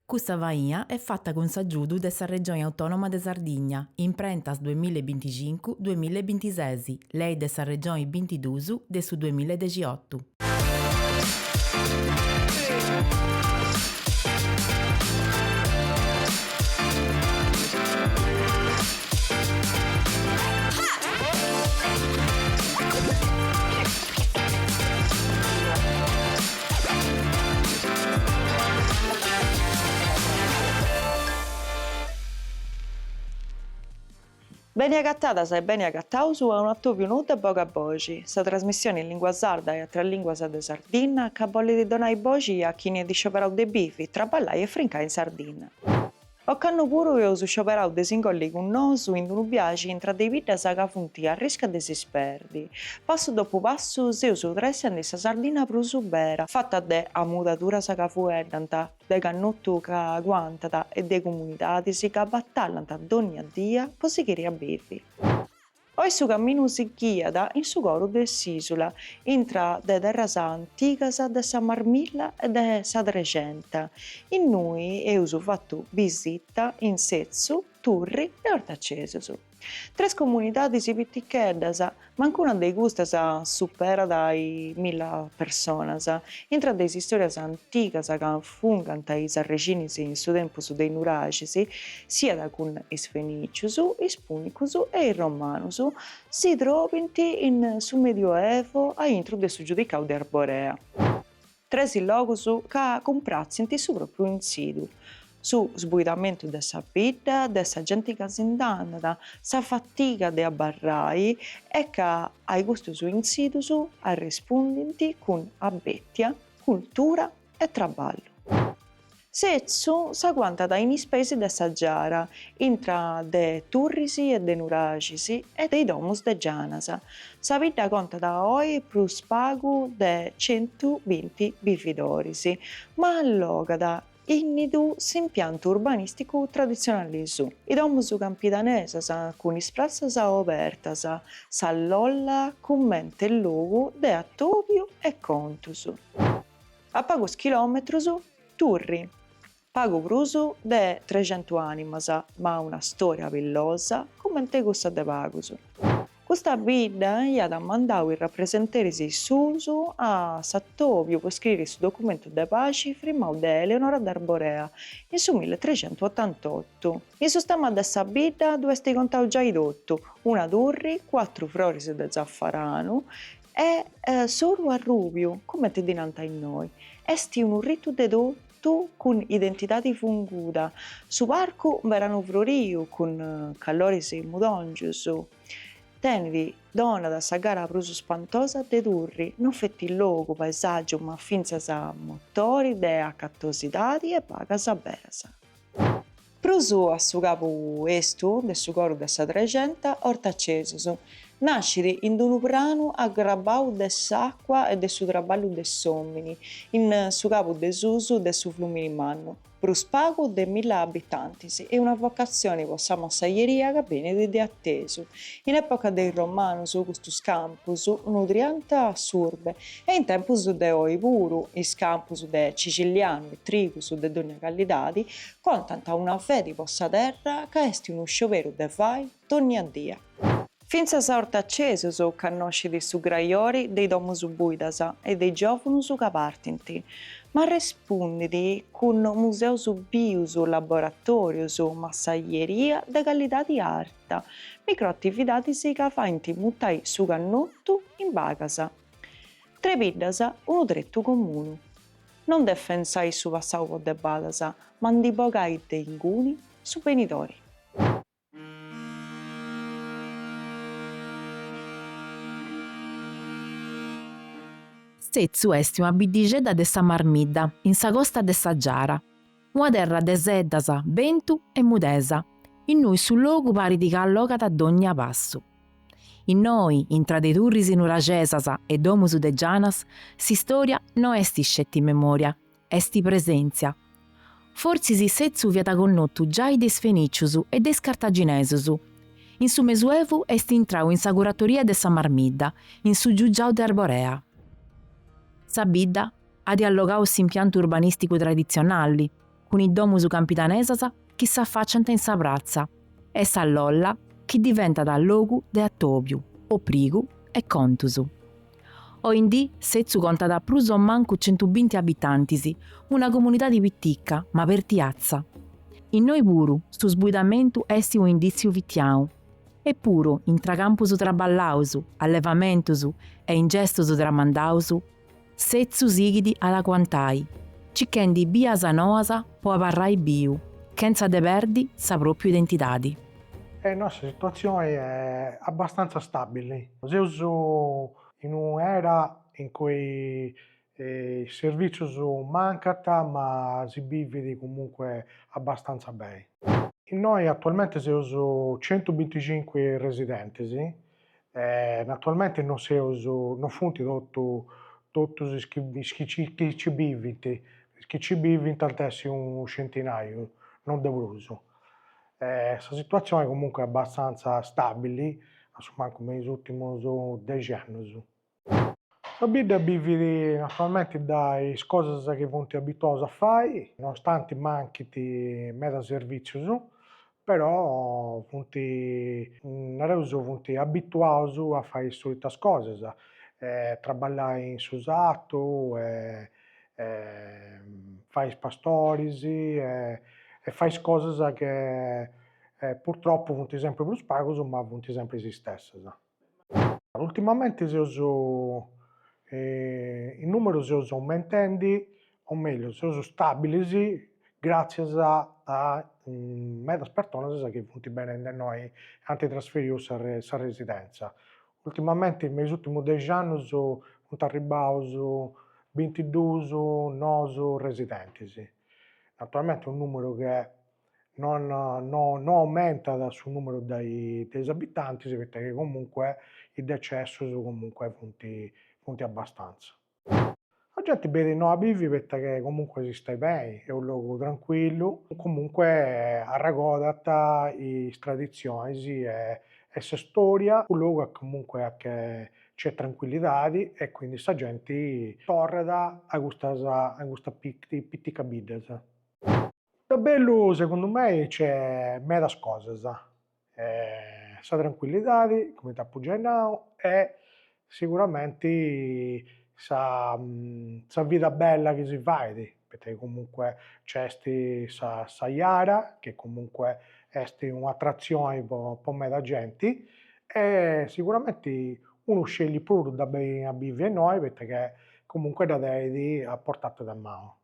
Questa vaia è fatta con s'aggiudu dessa Regione Autonoma de Sardigna, in prentas 2025-2026, lei dessa Regione 22 de su 2018. Bene agattadas e bene agattausu a un attopiu nu de boga voci, sa trasmissione in lingua sarda e a tre linguas de Sardinna ca volle di donai voci a chi ne di scioperau de bifi, traballai e frincai in Sardinna. O cannu puru io su scioperau de singolli con nosu in unu viaci intra dei viddas ca funti a risca de si sperdi. Passu dopu passu seu su tressi andi sa Sardina prusu bera, fatta de amudaturas ca fueddanta, de cannuttu ca guantata e de comunidadis ca battallant donni a dia po sighiri a bifi. Oi su camminu si ghiada in su coru de s'isula, intra de terras antigas de sa Marmilla e de sa Trecenta. In nui eusu fattu visita in Setzu, Turri e Ortacesus. Tres comunidadis pitticheddas, mancuna de custas superat i 1000 personas. Intra de istorias antigas ca fungant is arrecinis in su tempus de nuracis, siat cun is Fenicius, is Punicus e is Romanus, si trovint in su Medioevo a intro de su giudicau de Arborea. Tres logus ca comprazzint su propriu insidu. Su sbuidamentu de sa bidda, de sa gente ca s'indannat, sa fatiga de abbarrai e ca ai custus insidus arrispundint cun abbettia, cultura e traballu. Setzu s'aguantat in ispesi de sa giara, intra de turris e de nuracis e de domus de gianas. Sa bidda contat oi prus pagu de 120 bifidoris, ma allogat innidu s'impiantu urbanisticu tradizionali su. I domus campidanesas cun is prassas obertas, sa lolla cummente il lugu de attopiu e contus. A pagus chilometrus, Turri, pagu prusu de 300 animas, ma una storia pillosa cummente cussa de pagus. Custa bidda iat mandau i rappresenteris susu a s'attopiu po iscrivere su documentu de pace firmau de Eleonora d'Arborea in su 1388. In su stemma de sa bidda duesti contau giai tottu, una turri, 4 floris de zaffaranu e soru a rubiu, comente dinanta in noi. Esti unu ritu de tottu cun identidadi funguda. Su parcu veranu floriu cun calloris mudongius. Tenidi donat sa gara prusu spantosa de Turri, non fetti logu, paesaggiu, ma finzas motori de accattosidadi e pagas beras. Prusu a su capu estu de su coru de sa Trecenta, Ortacesus. Nascit in unu pranu aggrabbau de s'acqua e de su traballu de s'omini, in su capu de s'usu de su Flumini Mannu, prus pagu de 1000 abitantis e una vocazione po sa massaglieria ca benit de attesu. In epoca dei Romanus custus campus nutriant surbe e in tempus de oi puru is campus de Cicilianu e Trigus de donnia callidadi contant una fedi po sa terra ca est unu scioberu de fai donnia dia. Finzas a Ortacesus cannoscit su graiori dei domus buidas e dei giovunus ca partint, ma rispundit cun museus bius, laboratorius, massaglieria de callidadi arta, microattividadis ca faint mutai su cannottu in bagas. Tre biddas, unu trettu comunu. Non defensai su passau po de badas, ma ndi bogai de inguni su benitori. Setzu est una biddigedda de sa Marmidda, in sa costa de sa Giara. Una terra de seddas, bentu e mudesa. In noi su logu parit ca allogat a d'ogni passu. In noi, intra de turris nuracesas e domus de gianas, s'istoria no est isceti memoria, est presenzia. Forsis Setzu fiat connottu giai de is Fenicius e de is Cartaginesus. In su Mesuevu est intrau in sa curatoria de sa Marmidda, in su giugiau de Arborea. Sa bidda ha dialogau s'impiantu urbanisticu tradizionali, con i domus campitanesas chi s'affacciano in sa prazza e sa lolla chi diventa da logu de attobiu, oprigu e contusu. Oindì Setzu conta da plus o mancu 120 abitanti, una comunità di pitticca, ma per tiazza. In noi puru, stu sbuidamentu esti un indizio vittiau. Eppuru, in tracampusu traballausu, allevamentusu e in gestusu tramandausu, Setzu sighidi alla quantai, cicchendi biasa noasa po aparrai biu, senza de perdi sa propria identidadi. La nostra situazione è abbastanza stabile. Siamo in un'era in cui i servizi mancano, ma si vive comunque abbastanza bene. Noi attualmente siamo 125 residenti, sì? Attualmente non siamo, non funti tutti chi ci vivono, chi ci vivono adesso un centinaio, non dovuto. Questa situazione comunque è abbastanza stabile, insomma, come negli ultimi 10 anni. La vita vive naturalmente dalle cose che non ti abituati a fare, nonostante manchi di meta servizi, però non ti abituati a fare le solite cose, lavorare in susato, fare i pastori e fare cose che purtroppo non ti sempre più pagano, ma non ti sempre le stesse. Ultimamente il numero si sta aumentando, o meglio, si sta stabilizzando grazie a molte persone che vanno bene da noi anche trasferirsi a residenza. Ultimamente, negli ultimi 10 anni, sono arrivati 22 nuovi residenti. Naturalmente è un numero che non aumenta sul numero degli abitanti, perché comunque i decessi sono comunque punti abbastanza. La gente vede no a vivi perché comunque si sta bene, è un luogo tranquillo, comunque ha raccontato le tradizioni e la storia, un luogo che comunque c'è tranquillità e quindi la gente torna a questa piccola vita. Da bello secondo me c'è meda cose, sa tranquillità, come ti ho già detto, e sicuramente sa vita bella che si fa, perché comunque c'è sa Iara, che comunque è un'attrazione per me da gente, e sicuramente uno sceglie pure da bene a vivere noi, perché comunque da dei a portata da mano.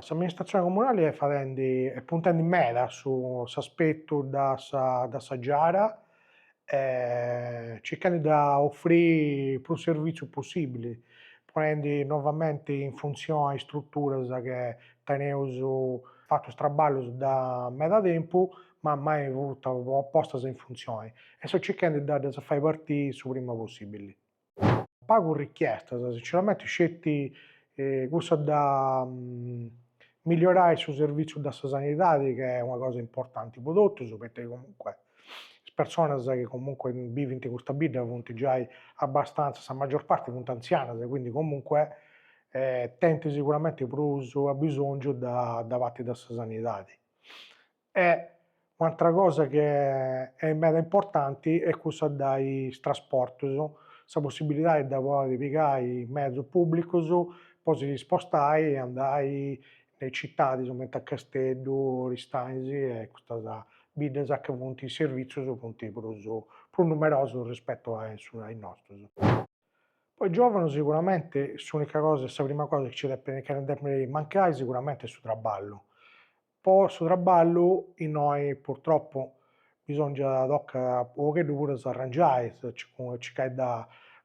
L'amministrazione comunale è puntando in meta su questo aspetto da Saggiara, cercando di offrire più servizi possibili, ponendo nuovamente in funzione strutture che tenevano fatto straballo da meta tempo, ma mai avuto poste in funzione. E sto cercando di fare partire il prima possibile. Pago richiesta, sinceramente scelti questo da migliorare il suo servizio da sanità, che è una cosa importante per tutti, perché comunque le persone che comunque vivono in questa vita sono già abbastanza, la maggior parte sono anziane, quindi comunque tenti sicuramente più a bisogno da parte della sanità. E un'altra cosa che è mega importante è questa dai trasporti, la possibilità di poter piegare i mezzi pubblici, poi spostare e andare nelle città, come a Castello, Ristanzi e questa vide che hanno i servizi sono più numerosi rispetto ai nostri. Poi giovani sicuramente l'unica cosa, la prima cosa che non deve mancare sicuramente è il traballo. Poi sul traballo in noi purtroppo bisogna poche pure arrangiare, cercare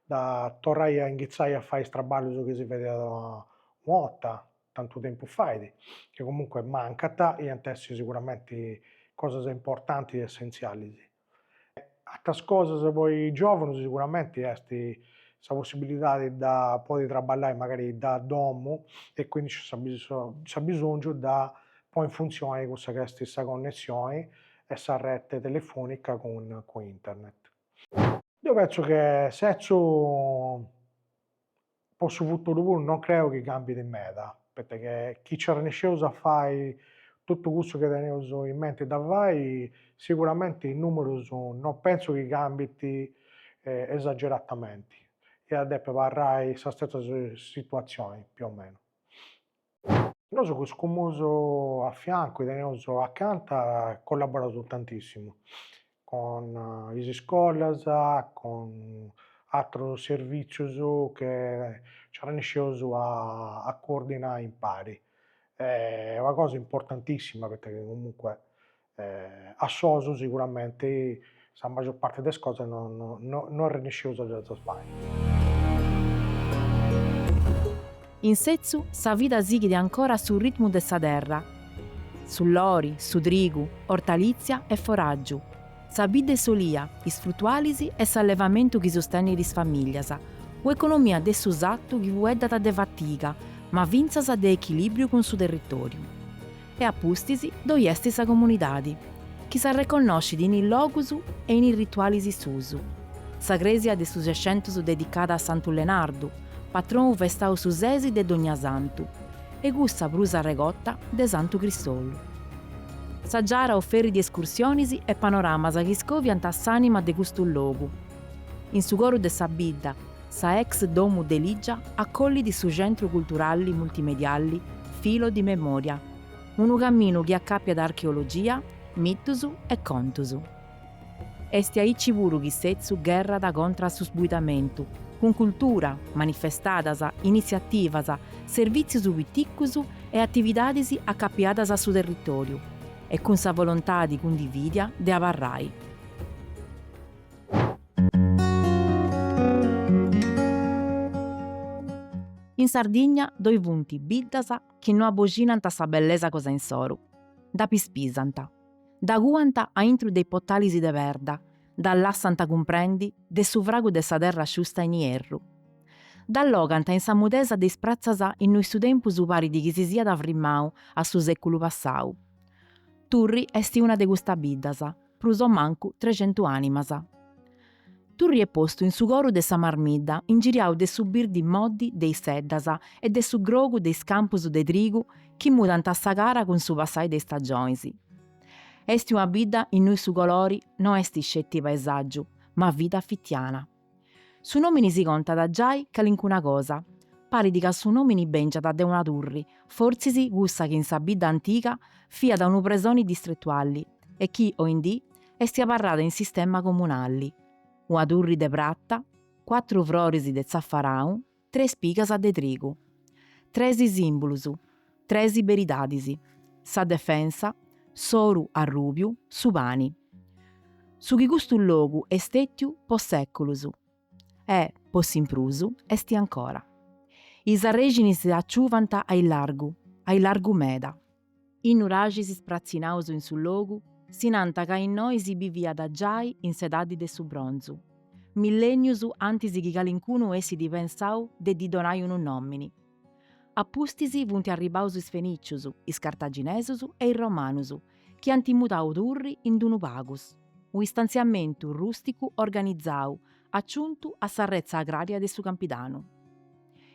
da tornare a iniziare a fare il traballo che si vede una volta, tanto tempo fa, che comunque manca e adesso sicuramente cose importanti e essenziali. Altre cose poi giovani sicuramente è questa possibilità di poter lavorare magari da domo e quindi c'è bisogno da poi in funzione di questa che è stessa connessione e questa rete telefonica con internet. Io penso che se posso futuro non credo che cambi di meta, perché chi ci ha riuscito a fare tutto questo che tenevo in mente da vai, sicuramente i numeri non penso che cambiti esageratamente. E adesso varrai questa stessa situazione più o meno. Noi su questo muso a fianco, tenevo accanto, collaborato tantissimo con le scuole, con altri servizi che ci riusciamo a coordinare in pari. È una cosa importantissima perché comunque a Soso sicuramente la maggior parte delle cose non riuscivo a fare. In Setsu, sa vita sighide ancora sul ritmo dessa terra, sull'ori, su trigu, ortalizia e foraggio. Sa vide solia, is fruttualisi e s'allevamento che sostiene le famiglie, un'economia dess'usatto che fu data de fatica, ma vinzasa de equilibrio con su territorio. E appustisi dove est sa comunidade, che sa riconosciti in il logus e in i rituali susu. Sa gresia de su 600 dedicata a Santu Lenardu, patrono festau su sesi de Dogna Santu, e gussa brusa regotta de Santu Cristollu. Sa giara offeri di escursionisi e panoramas che scoviant a s'anima de gustu logu. In su coro de sa bidda, sa ex domu de Ligia accogli di su centro culturali multimediali Filo di Memoria, un cammino che accappia da archeologia, mitusu e contusu. Esti aici puru chi setsu guerra da contra su sbuitamento, con cultura, manifestadas, iniziativas, servizius viticus e attividades accappiadas su territorio, e con sa volontà di condividia de avarrai. In Sardegna doi vunti biddas che non abbocinanta sa bellesa cosa in soru, da pispisanta, da guanta a intru dei pottalisi de verda, dall'assanta comprendi de su vragu de sa terra asciusta in ierru. Dall'oganta in sa mudesa de sprazzasa in noi su tempus pari di chi si sia da frimmau a su seculu passau. Turri esti una de gusta biddasa, pruso mancu 300 animasa. Turri è posto in su coro de sa marmidda, ingiriau de su birdi moddi dei seddasa e de su grogu dei scampus de trigu chi mudant a sa gara con su passai dei stagionisi. Esti una bidda in noi su colori non esti scetti paesaggiu, ma vita fittiana. Su nomini si conta da giai calincuna cosa. Pari di che su nomini bengiata de una turri, forzisi gussa che in sa bidda antica fia da unu presoni distrettuali e chi o in dì esti parrata in sistema comunali. Una turri de pratta, 4 frorisi de zaffarau, 3 spigas de trigu. 3 simbolusu, 3 veridadisi, sa defensa, soru a rubiu, su pani. Su chi gustu logu estettiu po seculusu, e po simprusu esti ancora. Is arregini si acciuvanta ai largu meda. In uragi si sprazzinausu in su logu, sinanta ca in noi si bivia da giai in sedadi de su bronzu. Milleniusu antisi chi calincunu essi dipensau de di donai unu nomini. Appustisi vunti arribausu is fenicciusu, is cartaginesusu e i romanusu, che antimutau turri in dunu pagus. Un istanziamentu rusticu organizzau, acciuntu a s'arrezza agraria de su Campidano.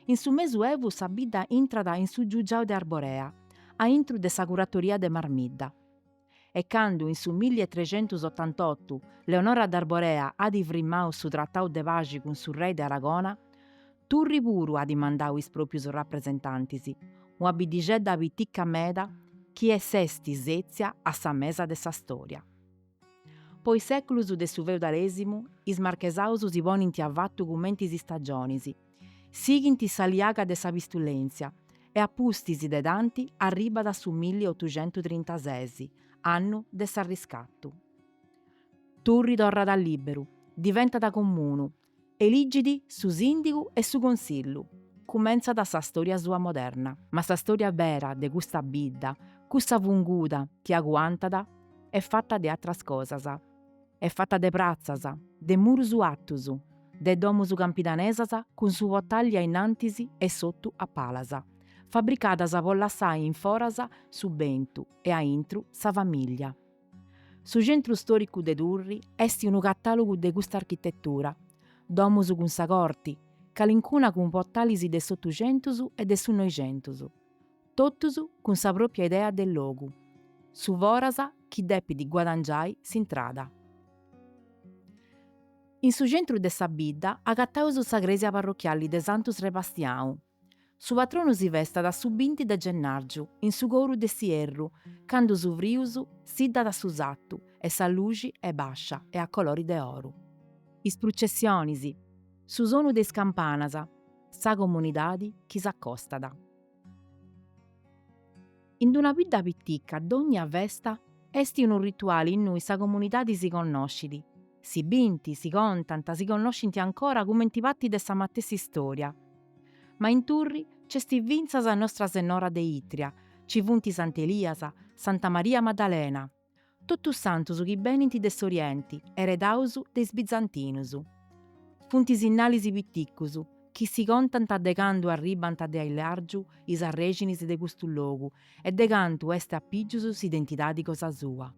In su mesu evu sa bidda intrada in su giugiau de Arborea, a intru de sa curatoria de Marmidda. E cando in su 1388 Leonora d'Arborea adi frimmau su trattau de paci con su re de Aragona, Turri puru adi mandau is proprius rappresentantisi, una bidigedda piticca meda, chi è sesti sezia a sa mesa de sa storia. Poi seculusu de su feudalesimu, is marchesausu si poninti a vattu cumentis stagionisi, siginti sa liaga de sa pistulenzia, e appustisi de tanti arriba da su 1836, annu de s'arriscattu. Turri torra da liberu, diventa da comunu, eligidi su sindicu e su consillu. Cumenza da sa storia sua moderna, ma sa storia vera de custa bidda, cussa funguda chi aguantada, è fatta de atras cosasa. È fatta de prazzasa, de murusu attusu, de domusu campidanesasa cun su vottaglia innantisi e sottu a palasa, fabbricatasa pollassai in forasa su bentu e a intru sa famiglia. Su centru storicu de Turri esti unu catalogu de custa architettura, domusu cun sa corti, calincuna cun portalisi de s'ottucentusu e de su noicentusu, tottusu cun sa propria idea del logu, su vorasa chi deppi di guadangiai s'intrada. In su centru de sa bidda agattausu sa gresia parrocchiali de Santu Sebastianu. Su patronu si vesta da su 20 de gennargiu, in su coru de Sierru, candu su friusu sidda da su sattu, e sa luci è bascia e a colori de oru. Is processionisi, su sonu des campanasa, sa comunidadi chi s'accostada. In una bidda pitticca d'ogni festa esti un rituale in cui sa comunidadi si conoscidi, si binti, si contanta, si conoscinti ancora come ti patti de sa mattessi storia. Ma in turri c'è sti vinzas a Nostra Senora de Itria, ci funti Sant'Eliasa, Santa Maria Maddalena, totus santus chi benint des Orienti, eredausu des Bizantinusu. Funti sinnalisi pitticcusu, chi si contanta de candu arribant de ai largiu is arreginis de custu logu e de cantu est appigiusu s'identidadi cosa sua.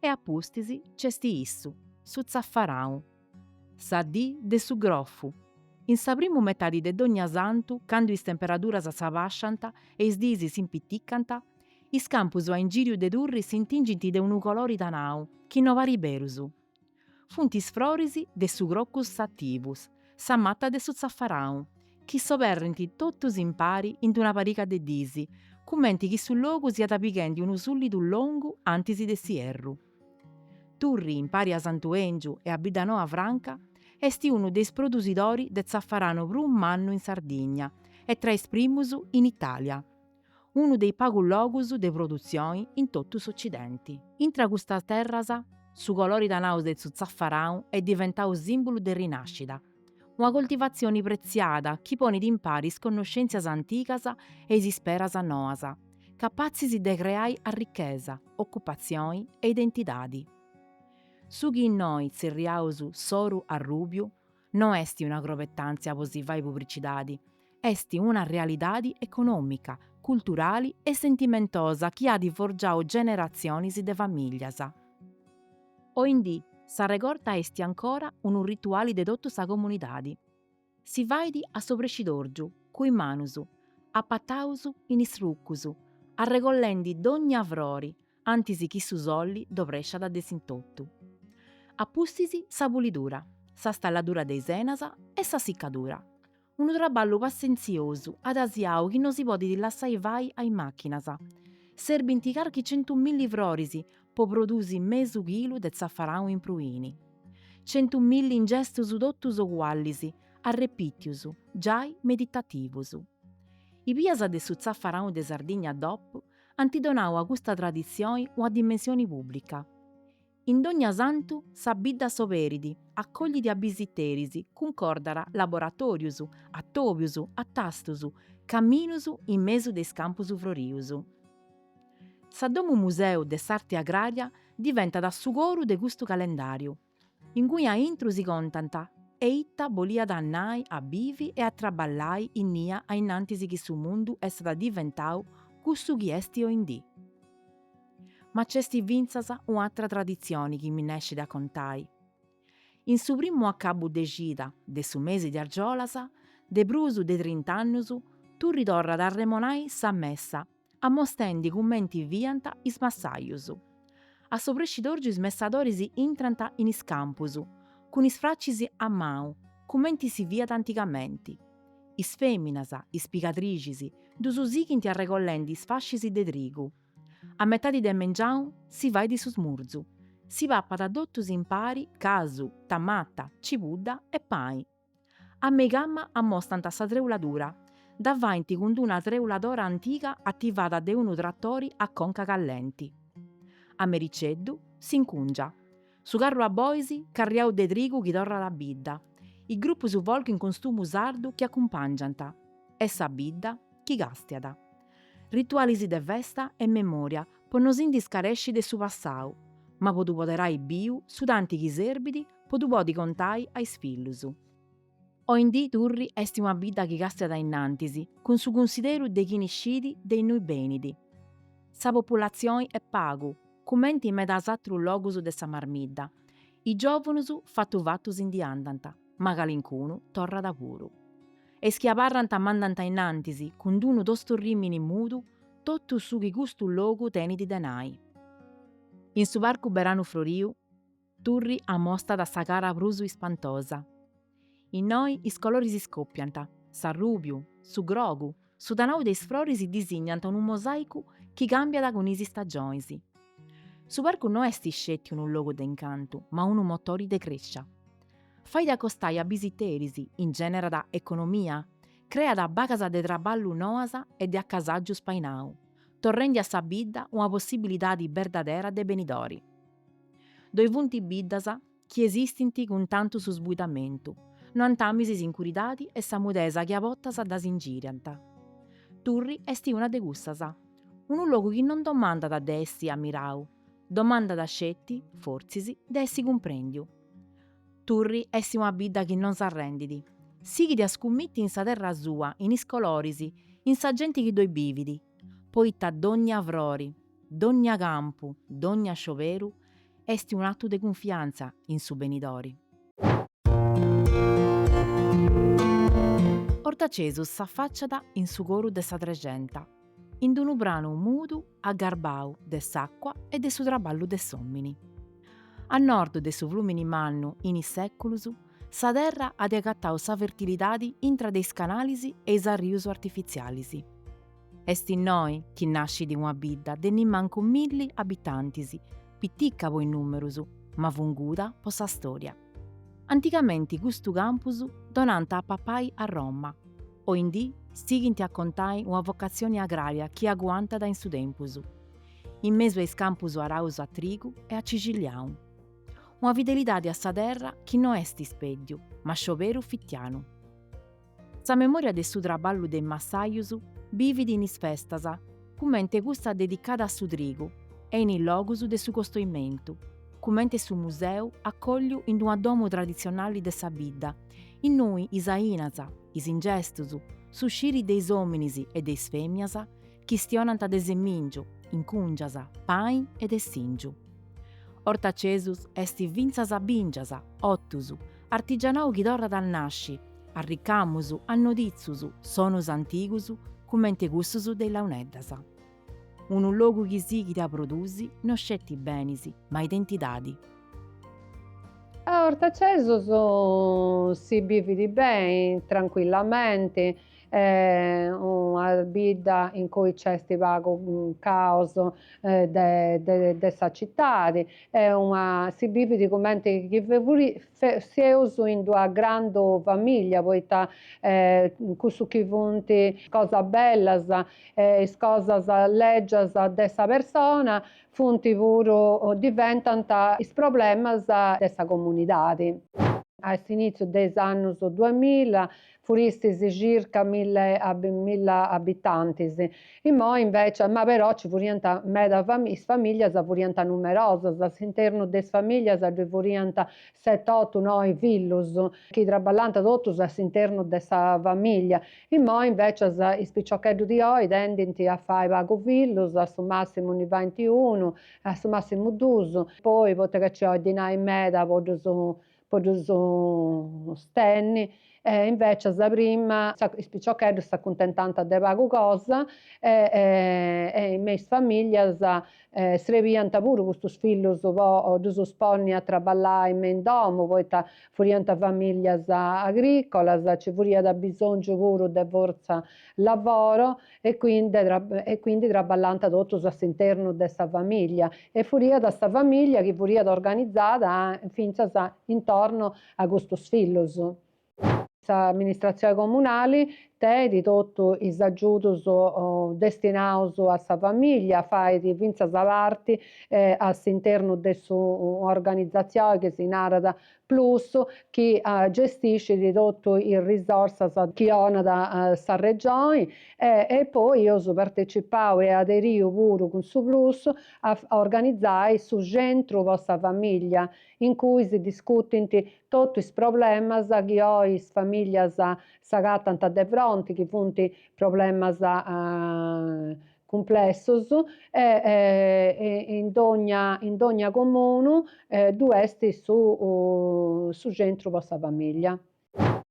E appustisi c'esti issu, su zaffarau, sa dì de su groffu. In sa primu metadi de d'ogna santu, candu is temperaturas s'abassanta e is disi s'impitticanta, is campus a in giriu de turri s'intinginti de unu colori tanau, chi no pariberusu. Funt is florisi de su crocus sativus, sa matta de su zaffarau, chi soperrenti totus in pari in una parica de disi, commenti chi sul logu siat pighendi unu sullidu longu antisi de Sierru. Turri in pari a Santuengiu e a Bidanoa Franca, esti unu des produsidori de zaffarano pru mannu in Sardigna e tra is primusu in Italia. Unu dei pagu logus de produzioni in totus occidenti. Intra custa terrasa, su colori tanau de su zaffarau è diventau simbolo de rinascita. Una coltivazione preziata chi pone in pari sconoscenzias anticas e is isperas noas, capacis de creare a ricchesa, occupazioni e identidadi. Su chi in noi zerriausu soru a rubiu, non esti una grovettanzia posivai pubblicitadi, esti una realidadi economica, culturali e sentimentosa chi ha di forgiau generazioni de famiglias. Oindì, sa recorta esti ancora un rituale de tottu sa comunidadi. Si vaidi a soprescidorgiu, cui manusu, appattausu in isruccusu, arregollendi d'ogni avrori, antisi chi su solli dovresciada desintottu. Appustisi sa pulidura, sa stalladura dei senasa e sa siccadura. Un traballu passenziosu, adasiau chi non si podi dilassai vai ai machinasa. Serbinti carchi 100.000 florisi po produsi mesu chilu de zaffarau in pruini. 100.000 in gestus tottus uguallisi, arrepittiusu, giai meditativusu. I piasa de su zaffarau de Sardigna DOP antidonau a questa tradizione una dimensione pubblica. In d'ogna santu sa bidda soperidi, accogliti a bisitterisi, concordara laboratoriusu, attobiusu, attastusu, camminusu in mesu de scampusu floriusu. Sa domu museu de s'arte agraria diventa da su coru de custu calendariu, in cui a intru si contanta e itta bolia da annai a bivi e a traballai in nia a innantisi chi su mundu è stata diventau custu chi esti o indì. Ma c'esti vinzas un'altra tradizione chi mi nesce da contai. In su primo accabu de gita de su mese di argiolasa, de brusu de 30 annusu, tu ritorra da remonai sa messa, a mostendi commenti vianta is massaiusu. A soprescidorgiu is messadorisi intranta in is campusu, con is fraccisi a mau, commenti si viat anticamenti. Is feminasa, is picatricisi, dus usighinti arrecollendi is fascisi de trigu. A metadi del mengiau si vai di su smurzu. Si pappa da dottus in pari, casu, tamatta, cipudda e pai. A megamma ammostant sa treulatura, davanti con una treuladora antica attivata de unu trattori a conca callenti. A mericeddu si incungia. Su carro a boisi, carriau de trigu chi torra da bidda. Il gruppo su volco in costumu sardu chi accompagnanta. E sa bidda chi gastiada. Ritualisi de festa e memoria, po non si indiscaresci de su passau, ma po tu poterai biu su tanti chi serbidi, po tu podi contai ai sfillusu. Oindì turri esti una bidda chi gastiada innantisi, con su consideru de chi niscidi dei noi benidi. Sa popolazione è pagu, commenti in meda s'atru logusu de sa marmidda. I giovanusu fattu vattus indiandanta, ma calincunu torra da puru. e schiaparranta mandanta innantisi, con d'uno tosto rimini mudu, tottu su chi custu logu teni di denai. In su parcu beranu floriu, turri a mostra da sa cara prusu ispantosa. In noi is colori si scoppianta, s'arrubiu, su grogu, su danau dei flori si disignanta un mosaicu chi cambia con isi stagioisi. Su parcu non est scetti un logo d'incanto, ma un motore de crescia. Fai da costai a bisiterisi, in genere da economia, crea da bacasa de traballu noasa e de accasaggiu spainau, torrendi a sa bidda una possibilità di verdadera de benidori. Doi punti biddasa, chi esistinti con tanto su sbuitamentu, non antamisi sincuridadi e sa mudesa che avottasa da singirianta. Turri esti una de gussasa, un luogo che non domanda da dessi a mirau, domanda da scetti, forzisi, da essi comprendiu. Turri essi una bidda che non s'arrendidi, sighi di ascummitti in sa terra sua, in is colorisi, in sa gente che doi bividi, poitta d'ogna avrori, d'ogna campu, d'ogna scioveru, esti un atto de confianza in su benidori. Ortacesus s'affacciata in su coru de sa tregenta, in d'unu branu mudu aggarbau de s'acqua e de su traballu de s'ommini. A nord de su flumini mannu in is seculusu, sa terra ha agattau sa fertilidadi intra deis canalisi e is arriusu artificialisi. Est in noi chi nasci di una bidda de nimmancu 1000 abitantisi, pitticca poi in numerusu, ma funguda po sa storia. Anticamente custu campusu donanta a papai a Roma, o indì stighinti a contai una vocazione agraria chi aguanta in su tempusu, in mesu ai campusu arausu a trigu e a ciciliau. Una fidelidade a sa terra chi non est ispeddiu, ma scioveru fittianu. Sa memoria de su traballu de massaiusu bividi in is festasa, cumente custa dedicata a su trigu, e in il logusu de su costoimentu, cumente su museu accogliu in una domo tradizionali de sa bidda, in nui is ainasa, is ingestusu, su sciri deis ominisi e deis femmiasa, chi stionanta de semmingiu, in cungiasa, pain ed essingiu. Ortacesus esti vinzasa bingiasa, ottusu, artigianau chi torra dal nasci, arriccamusu, annodizzusu, sonus antigusu, cumente cussusu de launeddasa. Un logu chi sighi a produsi, non scetti benisi, ma identidadi. A Ortacesus si vive bene, tranquillamente, una vita in cui c'è un caos della città, si vive come si è uso in una grande famiglia, poi questo che vuole cosa bella, cose legge dessa persona, funti pure diventano i problemi dessa comunità. All'inizio degli anni 2000 furissi circa 1000 abitanti, ma però ci furono famiglie numerose, all'interno delle famiglie ci furono 7-8 noi figli che lavorano tutti all'interno della famiglia, e poi invece i picciochetti di oggi tendono a fare pochi figli, a su massimo 21, a su massimo 2, poi perché c'è di in meta stenni, invece da prima i picciochetti si accontentano di poca cosa e in mia famiglia srebiano pure questi figli di sponni a lavorare in domo, poi fuoriano famiglie agricole, ci fuoriano bisogno pure di forza lavoro e quindi lavorano tutti all'interno di questa famiglia e fuoriano da questa famiglia che fuoriano organizzata intorno a questi figli. L'amministrazione comunale di tutti i aiuti destinati a questa famiglia, fai di vinza parti all'interno della sua organizzazione che si narra Plus, che gestisce di tutte le risorse che hanno da questa regione e poi io ho partecipato e aderito pure con su Plus a organizzare su centro vostra famiglia in cui si discutono tutti i problemi che oggi le famiglie si trattano di fronte, che sono problemi complessi e in ogni comune due su centro vostra famiglia.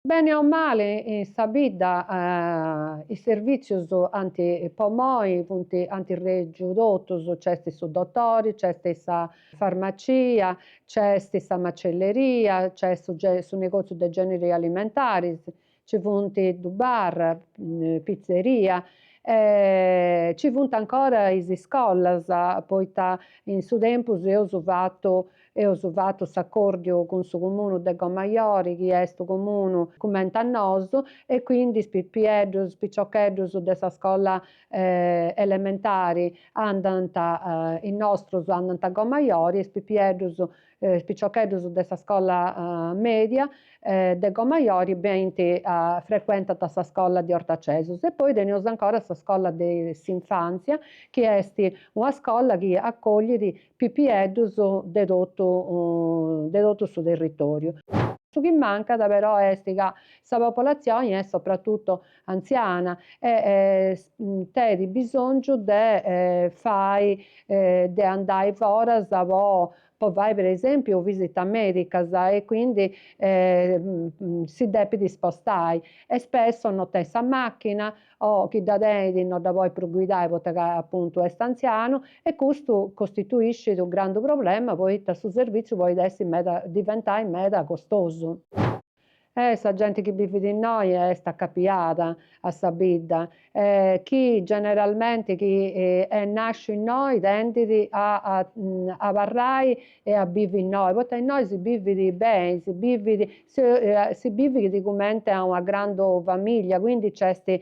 Bene o male, in sa bidda, i servizios anti pomoi funt antirregiu totus, c'est su dottori, c'est sa farmacia, c'est sa macelleria, c'è su negoziu de generi alimentaris, ci funt du bar, pizzeria, ci funt ancora is iscollas, poita in su tempus eus fatu s'accordiu cun su comunu de Gomajori, chi est unu comunu cumenti a nosu, e quindi is pipieddus, piciocheddus de sa iscola elementari andant in nostrus andant a Gomajori, e is pipieddus is piciocheddus de sa iscola media de Gomajori frequentant sa iscola di Ortacesus. E poi teneus ancora sa iscola de s'infanzia, chi est una iscola chi accoglit pipieddus de totu su territoriu. Su chi mancat però est ca sa popolazione est soprattutto anziana e tet bisongiu de de andai foras po fai per esempio visita medicas, e quindi si depit spostai e spesso non tet sa macchina, o chi dda tenit non dda poit prus guidai poita ca appuntu est anzianu, e custu costituiscit unu grandu problema poita su serviziu poit diventai meda costosu. Sa gente chi bivit innoi est accapiada a sa bidda. Chi generalmente nasce innoi tendit a abarrai e a bivi innoi, poita innoi si bivit beni, si bivit cumenti a una grandu famiglia, quindi c'est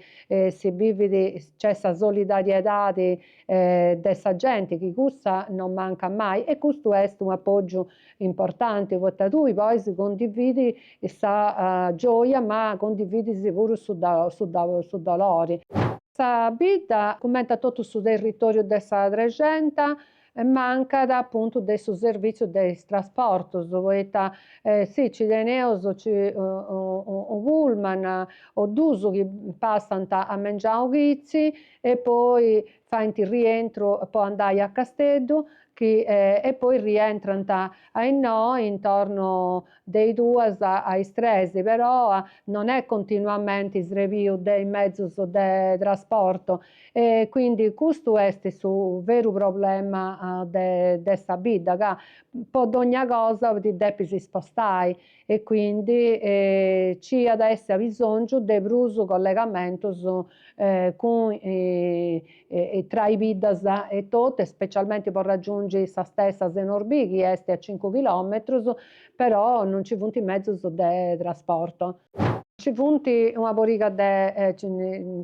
sa solidariedade de sa gente, chi cussa non mancat mai, e custu est unu appoggiu importante, poita tui pois condividi sa gioia, ma condividis puru su dolori. Sa bidda, cumenti a totu su territoriu de sa Tregenta, mancat appuntu de su serviziu de is trasportus, poita si nci teneus u pullman o dus chi passant a mengianu chizi e poi faint rientru po andai a Casteddu, e poi rientrant a innoi intorno de i duas a is tres, però non è continuamente is rebiu de i mezus de trasporto, e quindi custu est su veru problema de sa bidda, ca po donnia cosa ti depis spostai, e quindi at a essi abisongiu de prus collegamentus tra i biddas e totu, specialmente po raggiungere sa stessa Senorbì, chi est a 5 chilometrus, però non ci funt i mezus de trasporto. Ci funt una poriga per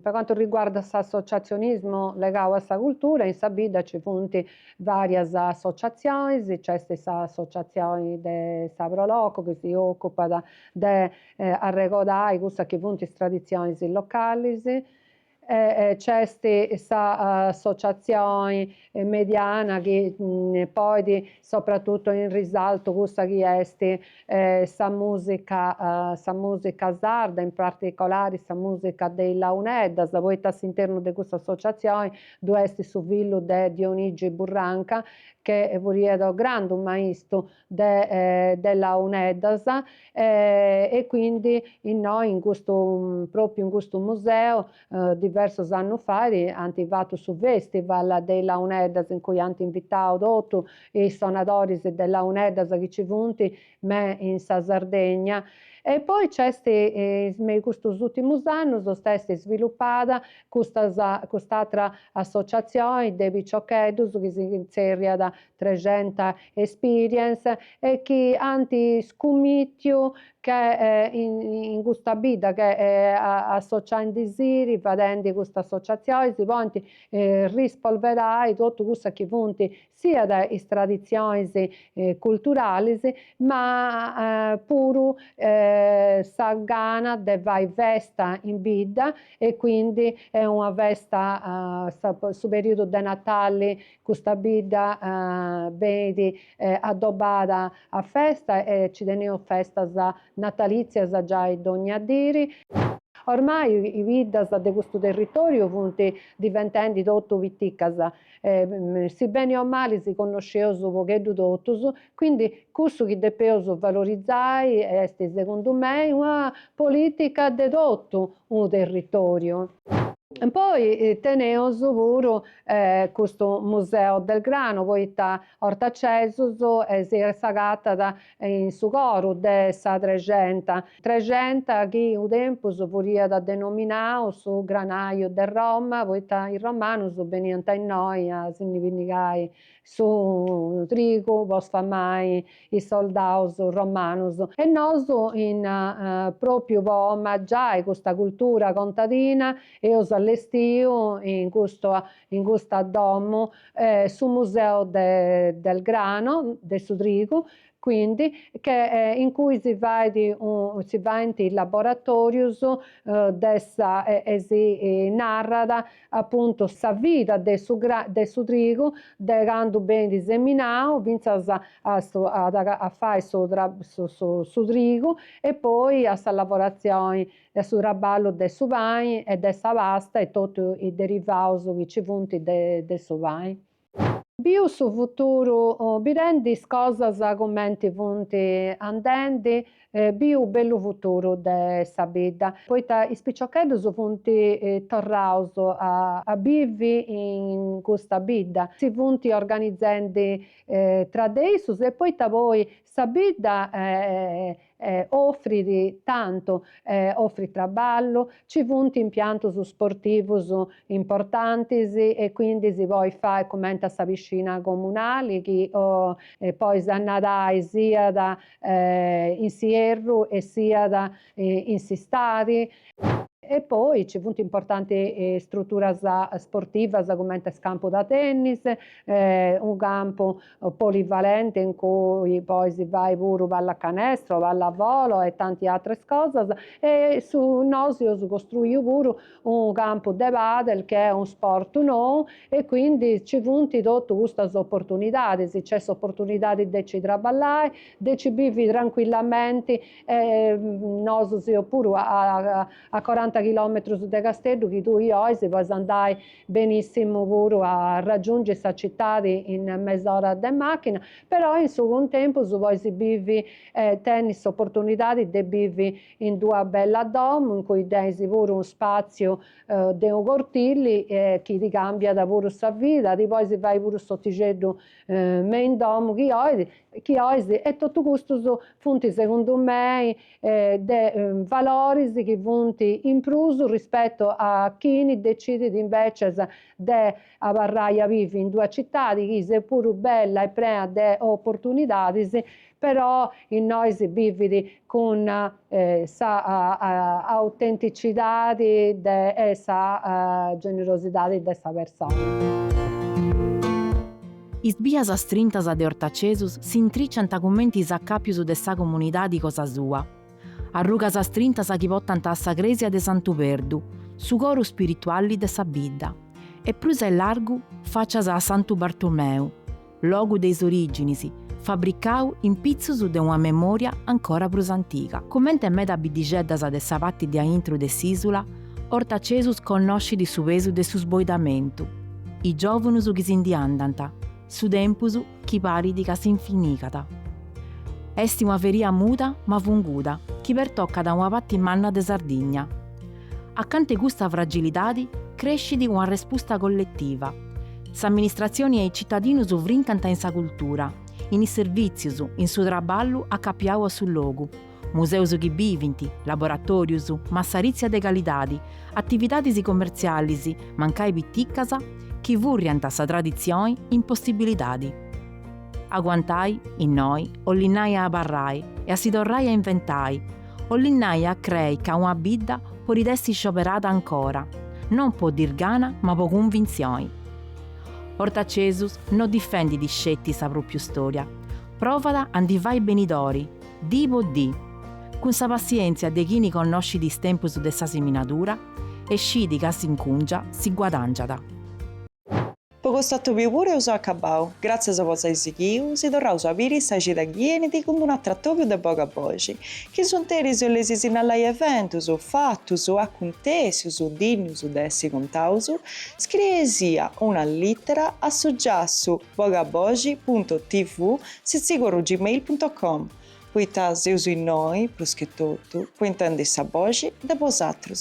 quanto riguarda s'associazionismo legau a sa cultura, in sa bidda ci funt varias associazionis, c'est s'associazione de sa Proloco chi si occupat de arregodai cussas chi funt is tradizionis localis, c'est sa associazione mediana chi poit soprattutto in risalto cussa chi est sa musica sarda, in particolare sa musica dei launeddas, poita s'internu de cussa associazione du est su fillu de Dionigi Burranca, che furiat grandu maistu de launeddas, e quindi innoi propriu in custu museo diversos annus faidi ant fatu su festival de launeddas, in cui ant invitau totu is sonadoris de launeddas chi ci funt me in sa Sardegna. E poi c'est in custos ultimus annus s'est sviluppata cust'atra associazione de piciocheddus chi si zerriat Tregenta Experience, e chi ant scummitiu che in custa bidda che associando disiri, fadendi custa associazione, si ponint rispolverai totu cussa chi funt sia de is tradizionis culturalis, ma puru sa gana de fai festa in bidda, e quindi è una festa su periodu de Natali, custa bidda benit addobbada a festa, e ci teneus festas natalizias giai donnia diri. Ormai i viddas de questo territorio sunt diventando tutto vitticas, si bene o male si conosceus un pocheddu totus, quindi cussu chi depeus valorizzare est, secondo me, una politica de totu un territorio. E poi teneus puru questo Museo del Grano, poita Ortacesus si s'agatat in su coru de sa 300. 300 chi un tempus furiat denominau su granaiu de Roma, poita i romanus beniant a innoi a significare su trigu po sfamai i soldaus romanus. E nosu propriu po omaggiare questa cultura contadina eus allestiu in custa domu su Museo del Grano, de su trigu, quindi in cui si faint i laboratorius e si narrat appunto sa vita de su trigu, de candu beni diseminau, finzas a fare su trigu e poi a sa lavorazione e su traballu de su pani e de sa pasta e totu i derivaus chi ci funt de su pani. Biu su futuru, birendis cosas commenti funt andendi, biu bellu futuru de sa bidda, poita is piciocheddus funt torraus a bivi in custa bidda, si funt organizendi tra de issus e poita poi sa bidda offrit tanto, offrit traballu, ci funt impiantus sportivus importantis e quindi si poi fare commenti a sa piscina comunale chi poi si annadai sia in Sierru e sia in Sistari. E poi ci funt importanti strutturas sportivas come il campo da tennis, un campo polivalente in cui poi si va pure pallacanestro, pallavolo e tante altre cose. E su Nosius costruiu pure un campo de padel che è un sport nuovo e quindi ci funt tutte queste opportunità, c'è opportunità di ci traballare, di ci vivi tranquillamente, Nosius io pure a 40 chilometri de Casteddu chi tu si puoi andare benissimo pure a raggiungere questa città in mezz'ora di macchina, però in suo contempo su poi si vivi tennis opportunità di vivi in due bella dom in cui desi pure un spazio de un cortilli chi ti cambia da pure sa vita, di poi si vai pure sottigeddu in dom chi oisi e tutto questo funt secondo me valori che funt in plus rispetto a chi decide invece di parrai a vivere in due città che sia pure bella e piena di opportunità, però in noi si vive con sa autenticità e sa generosità di questa persona. Is bias strintas de Ortacesus si intricciant commentis a capius de sa comunità di Cosa Sua. Arrugas strintas chi portant a sa Gresia de Santu Perdu, su coru spirituali de sa bidda, e prus e largu faccias a Santu Bartolomeu, logu deis originis, fabricau in pizzus de una memoria ancora prus antica. Commente meda bidigeddas de sa patti de intru de s'isula, Ortacesus conosci di su pesu de su sboidamentu, i giovunus chi s'indiandant, su tempus chi paridi ca s'infinicata. Esti una feria muda ma funguda, chi pertocca da una patti manna de Sardigna. Accanto a questa fragilità, cresciti una risposta collettiva. S'amministrazione e i cittadini vrincant in sa cultura, in i servizius, in su traballu accappiau sul logu, museus chi bivinti, laboratorius, massarizia de qualitadi, attivitadis commercialis, mancai pitticcasa, chi vurriant sa tradizione in possibilitadi. Aguantai, in noi, ollinnai a parrai e a si torrai a inventai, ollinnai a crei ca una bidda può ridessi scioperata ancora, non può dir gana ma può convinzioni. Ortacesus non difendi di scetti sa propria storia, provada andivai benidori, di po di, con sa pazienza de chi ni conosci di tempus de sa seminatura e scidi ca si incungia si guadangiata. Poco stato più pure uso accabau. Grazie a vostra seguiu, si dovrà usare sta città chieniti con un attratto più di poca voce. Che sono teri su le sinallai eventi, su fatti, su accontesi, su digni, su dessi contausu, scrive sia una lettera a suggiassu pocaboci.tv gmail.com. Poiché se usi noi, plus che tutto, puoi intendere sa voce da vosattro.